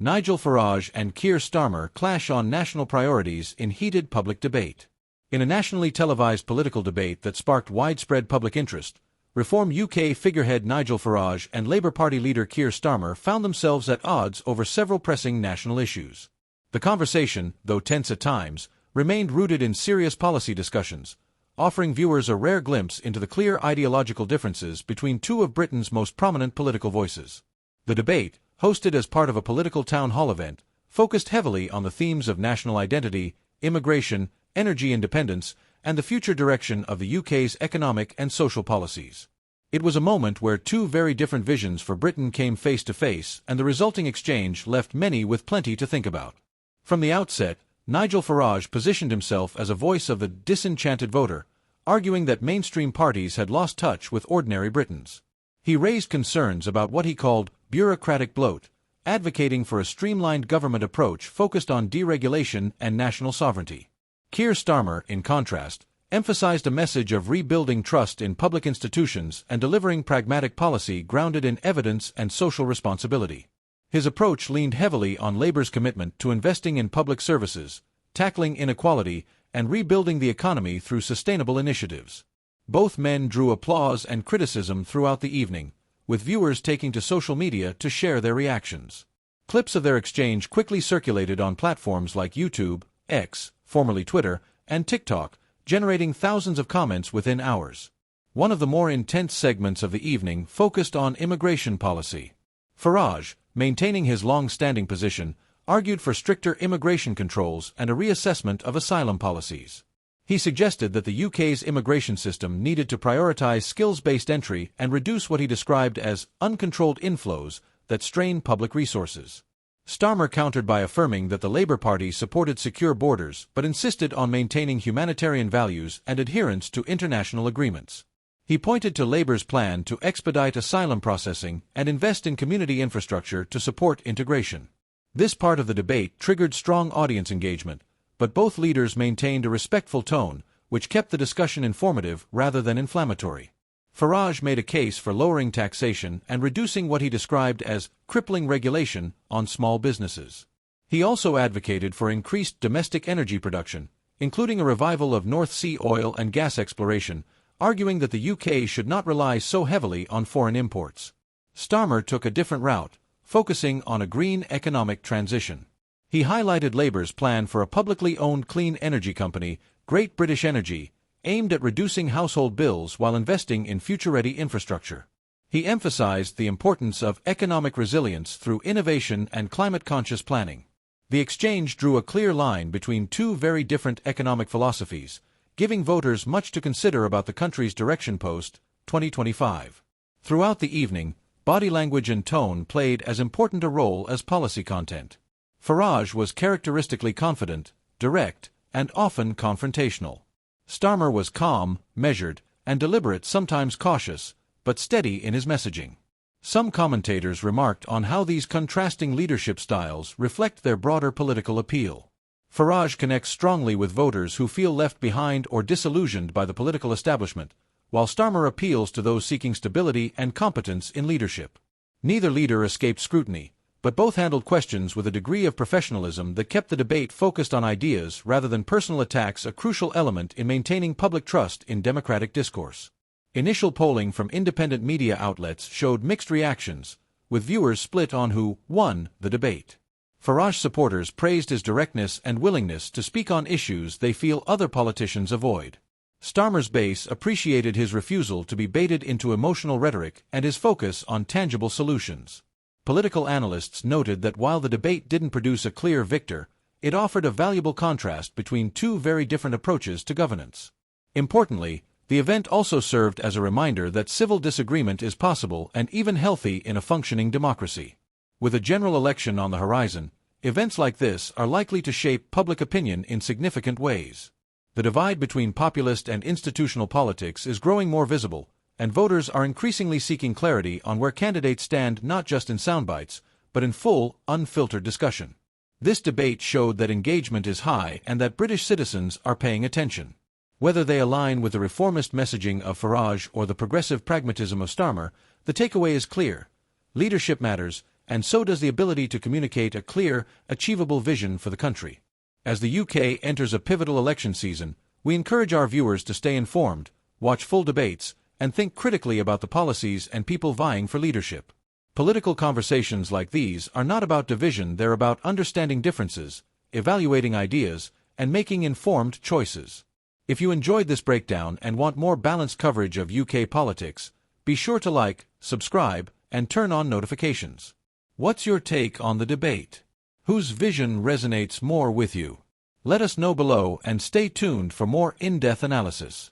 Nigel Farage and Keir Starmer clash on national priorities in heated public debate. In a nationally televised political debate that sparked widespread public interest, Reform UK figurehead Nigel Farage and Labour Party leader Keir Starmer found themselves at odds over several pressing national issues. The conversation, though tense at times, remained rooted in serious policy discussions, offering viewers a rare glimpse into the clear ideological differences between two of Britain's most prominent political voices. The debate, hosted as part of a political town hall event, focused heavily on the themes of national identity, immigration, energy independence, and the future direction of the UK's economic and social policies. It was a moment where two very different visions for Britain came face to face, and the resulting exchange left many with plenty to think about. From the outset, Nigel Farage positioned himself as a voice of the disenchanted voter, arguing that mainstream parties had lost touch with ordinary Britons. He raised concerns about what he called bureaucratic bloat, advocating for a streamlined government approach focused on deregulation and national sovereignty. Keir Starmer, in contrast, emphasized a message of rebuilding trust in public institutions and delivering pragmatic policy grounded in evidence and social responsibility. His approach leaned heavily on Labour's commitment to investing in public services, tackling inequality, and rebuilding the economy through sustainable initiatives. Both men drew applause and criticism throughout the evening, with viewers taking to social media to share their reactions. Clips of their exchange quickly circulated on platforms like YouTube, X, formerly Twitter, and TikTok, generating thousands of comments within hours. One of the more intense segments of the evening focused on immigration policy. Farage, maintaining his long-standing position, argued for stricter immigration controls and a reassessment of asylum policies. He suggested that the UK's immigration system needed to prioritize skills-based entry and reduce what he described as uncontrolled inflows that strain public resources. Starmer countered by affirming that the Labour Party supported secure borders but insisted on maintaining humanitarian values and adherence to international agreements. He pointed to Labour's plan to expedite asylum processing and invest in community infrastructure to support integration. This part of the debate triggered strong audience engagement, but both leaders maintained a respectful tone, which kept the discussion informative rather than inflammatory. Farage made a case for lowering taxation and reducing what he described as crippling regulation on small businesses. He also advocated for increased domestic energy production, including a revival of North Sea oil and gas exploration, arguing that the UK should not rely so heavily on foreign imports. Starmer took a different route, focusing on a green economic transition. He highlighted Labour's plan for a publicly owned clean energy company, Great British Energy, aimed at reducing household bills while investing in future-ready infrastructure. He emphasized the importance of economic resilience through innovation and climate-conscious planning. The exchange drew a clear line between two very different economic philosophies, giving voters much to consider about the country's direction post-2025. Throughout the evening, body language and tone played as important a role as policy content. Farage was characteristically confident, direct, and often confrontational. Starmer was calm, measured, and deliberate, sometimes cautious, but steady in his messaging. Some commentators remarked on how these contrasting leadership styles reflect their broader political appeal. Farage connects strongly with voters who feel left behind or disillusioned by the political establishment, while Starmer appeals to those seeking stability and competence in leadership. Neither leader escaped scrutiny, but both handled questions with a degree of professionalism that kept the debate focused on ideas rather than personal attacks, a crucial element in maintaining public trust in democratic discourse. Initial polling from independent media outlets showed mixed reactions, with viewers split on who won the debate. Farage supporters praised his directness and willingness to speak on issues they feel other politicians avoid. Starmer's base appreciated his refusal to be baited into emotional rhetoric and his focus on tangible solutions. Political analysts noted that while the debate didn't produce a clear victor, it offered a valuable contrast between two very different approaches to governance. Importantly, the event also served as a reminder that civil disagreement is possible and even healthy in a functioning democracy. With a general election on the horizon, events like this are likely to shape public opinion in significant ways. The divide between populist and institutional politics is growing more visible, and voters are increasingly seeking clarity on where candidates stand, not just in soundbites, but in full, unfiltered discussion. This debate showed that engagement is high and that British citizens are paying attention. Whether they align with the reformist messaging of Farage or the progressive pragmatism of Starmer, the takeaway is clear. Leadership matters, and so does the ability to communicate a clear, achievable vision for the country. As the UK enters a pivotal election season, we encourage our viewers to stay informed, watch full debates, and think critically about the policies and people vying for leadership. Political conversations like these are not about division, they're about understanding differences, evaluating ideas, and making informed choices. If you enjoyed this breakdown and want more balanced coverage of UK politics, be sure to like, subscribe, and turn on notifications. What's your take on the debate? Whose vision resonates more with you? Let us know below and stay tuned for more in-depth analysis.